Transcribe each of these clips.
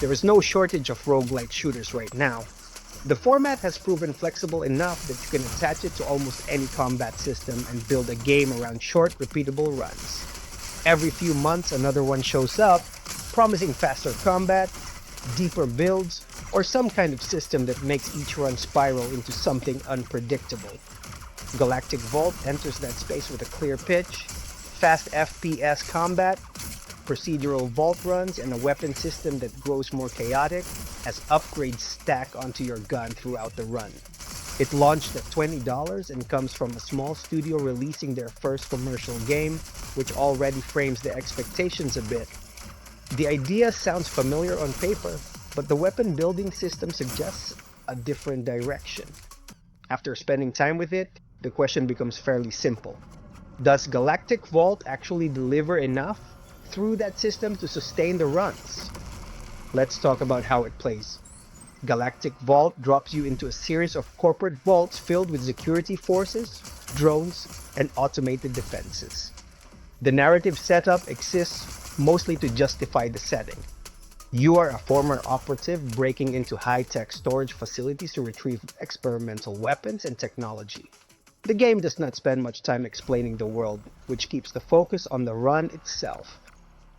There is no shortage of roguelite shooters right now. The format has proven flexible enough that you can attach it to almost any combat system and build a game around short, repeatable runs. Every few months another one shows up, promising faster combat, deeper builds, or some kind of system that makes each run spiral into something unpredictable. Galactic Vault enters that space with a clear pitch, fast FPS combat, procedural vault runs, and a weapon system that grows more chaotic as upgrades stack onto your gun throughout the run. It launched at $20 and comes from a small studio releasing their first commercial game, which already frames the expectations a bit. The idea sounds familiar on paper, but the weapon building system suggests a different direction. After spending time with it, the question becomes fairly simple. Does Galactic Vault actually deliver enough through that system to sustain the runs? Let's talk about how it plays. Galactic Vault drops you into a series of corporate vaults filled with security forces, drones, and automated defenses. The narrative setup exists mostly to justify the setting. You are a former operative breaking into high-tech storage facilities to retrieve experimental weapons and technology. The game does not spend much time explaining the world, which keeps the focus on the run itself.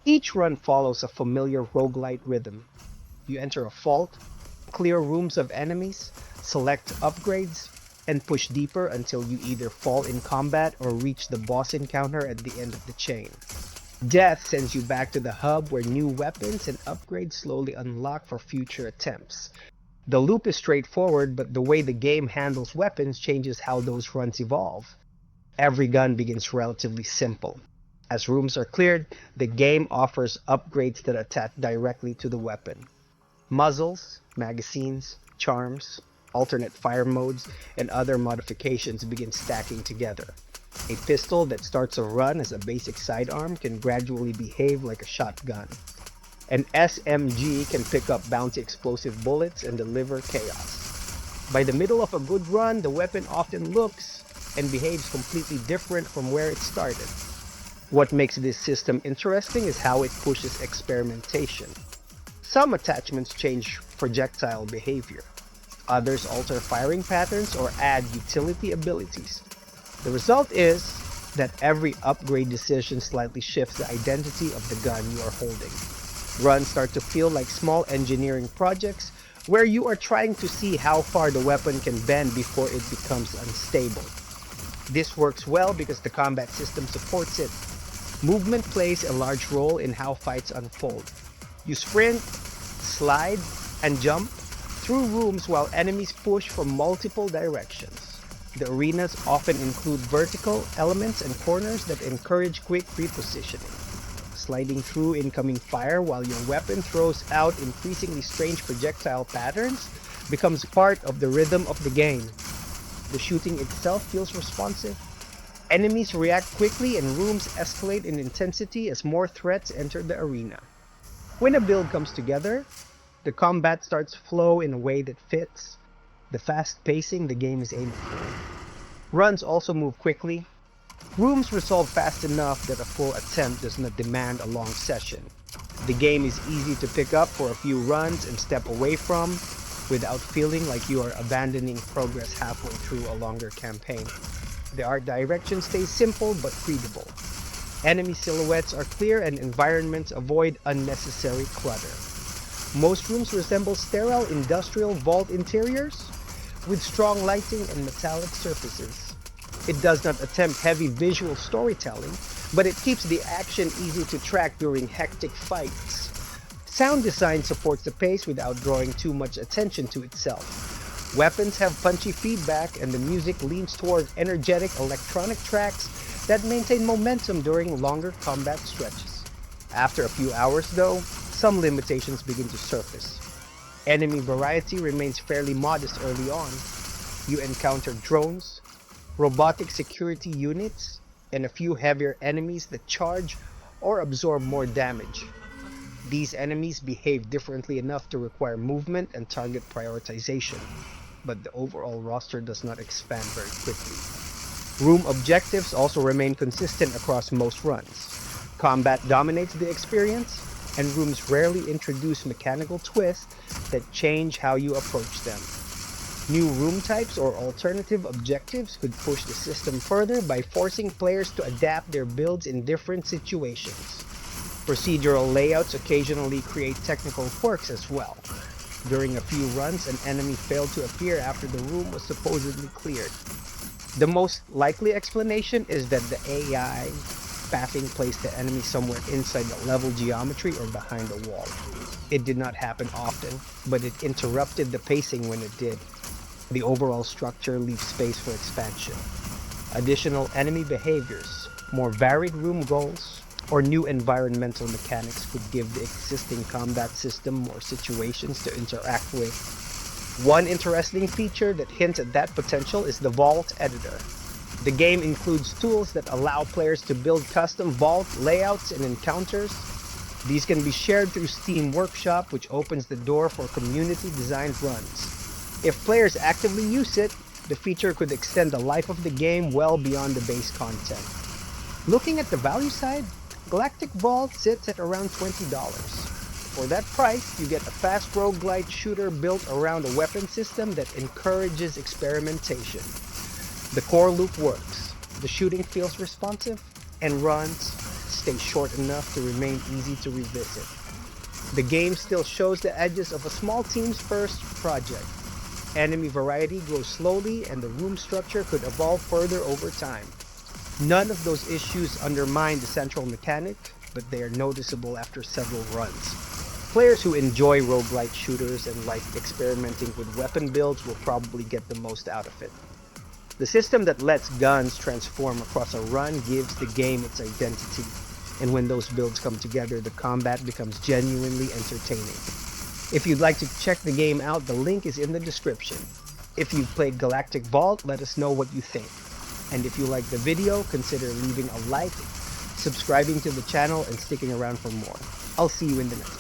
Each run follows a familiar roguelite rhythm. You enter a vault, clear rooms of enemies, select upgrades, and push deeper until you either fall in combat or reach the boss encounter at the end of the chain. Death sends you back to the hub where new weapons and upgrades slowly unlock for future attempts. The loop is straightforward, but the way the game handles weapons changes how those runs evolve. Every gun begins relatively simple. As rooms are cleared, the game offers upgrades that attach directly to the weapon. Muzzles, magazines, charms, alternate fire modes, and other modifications begin stacking together. A pistol that starts a run as a basic sidearm can gradually behave like a shotgun. An SMG can pick up bouncy explosive bullets and deliver chaos. By the middle of a good run, the weapon often looks and behaves completely different from where it started. What makes this system interesting is how it pushes experimentation. Some attachments change projectile behavior. Others alter firing patterns or add utility abilities. The result is that every upgrade decision slightly shifts the identity of the gun you are holding. Runs start to feel like small engineering projects where you are trying to see how far the weapon can bend before it becomes unstable. This works well because the combat system supports it. Movement plays a large role in how fights unfold. You sprint, slide, and jump through rooms while enemies push from multiple directions. The arenas often include vertical elements and corners that encourage quick repositioning. Sliding through incoming fire while your weapon throws out increasingly strange projectile patterns becomes part of the rhythm of the game. The shooting itself feels responsive. Enemies react quickly and rooms escalate in intensity as more threats enter the arena. When a build comes together, the combat starts to flow in a way that fits the fast pacing the game is aiming for. Runs also move quickly. Rooms resolve fast enough that a full attempt does not demand a long session. The game is easy to pick up for a few runs and step away from without feeling like you are abandoning progress halfway through a longer campaign. The art direction stays simple but readable. Enemy silhouettes are clear and environments avoid unnecessary clutter. Most rooms resemble sterile industrial vault interiors with strong lighting and metallic surfaces. It does not attempt heavy visual storytelling, but it keeps the action easy to track during hectic fights. Sound design supports the pace without drawing too much attention to itself. Weapons have punchy feedback, and the music leans toward energetic electronic tracks that maintain momentum during longer combat stretches. After a few hours, though, some limitations begin to surface. Enemy variety remains fairly modest early on. You encounter drones, robotic security units, and a few heavier enemies that charge or absorb more damage. These enemies behave differently enough to require movement and target prioritization, but the overall roster does not expand very quickly. Room objectives also remain consistent across most runs. Combat dominates the experience, and rooms rarely introduce mechanical twists that change how you approach them. New room types or alternative objectives could push the system further by forcing players to adapt their builds in different situations. Procedural layouts occasionally create technical quirks as well. During a few runs, an enemy failed to appear after the room was supposedly cleared. The most likely explanation is that the AI pathing placed the enemy somewhere inside the level geometry or behind a wall. It did not happen often, but it interrupted the pacing when it did. The overall structure leaves space for expansion. Additional enemy behaviors, more varied room goals, or new environmental mechanics could give the existing combat system more situations to interact with. One interesting feature that hints at that potential is the Vault Editor. The game includes tools that allow players to build custom vault layouts and encounters. These can be shared through Steam Workshop, which opens the door for community-designed runs. If players actively use it, the feature could extend the life of the game well beyond the base content. Looking at the value side, Galactic Vault sits at around $20. For that price, you get a fast roguelite shooter built around a weapon system that encourages experimentation. The core loop works, the shooting feels responsive, and runs stay short enough to remain easy to revisit. The game still shows the edges of a small team's first project. Enemy variety grows slowly, and the room structure could evolve further over time. None of those issues undermine the central mechanic, but they are noticeable after several runs. Players who enjoy roguelite shooters and like experimenting with weapon builds will probably get the most out of it. The system that lets guns transform across a run gives the game its identity, and when those builds come together, the combat becomes genuinely entertaining. If you'd like to check the game out, the link is in the description. If you've played Galactic Vault, let us know what you think. And if you like the video, consider leaving a like, subscribing to the channel, and sticking around for more. I'll see you in the next one.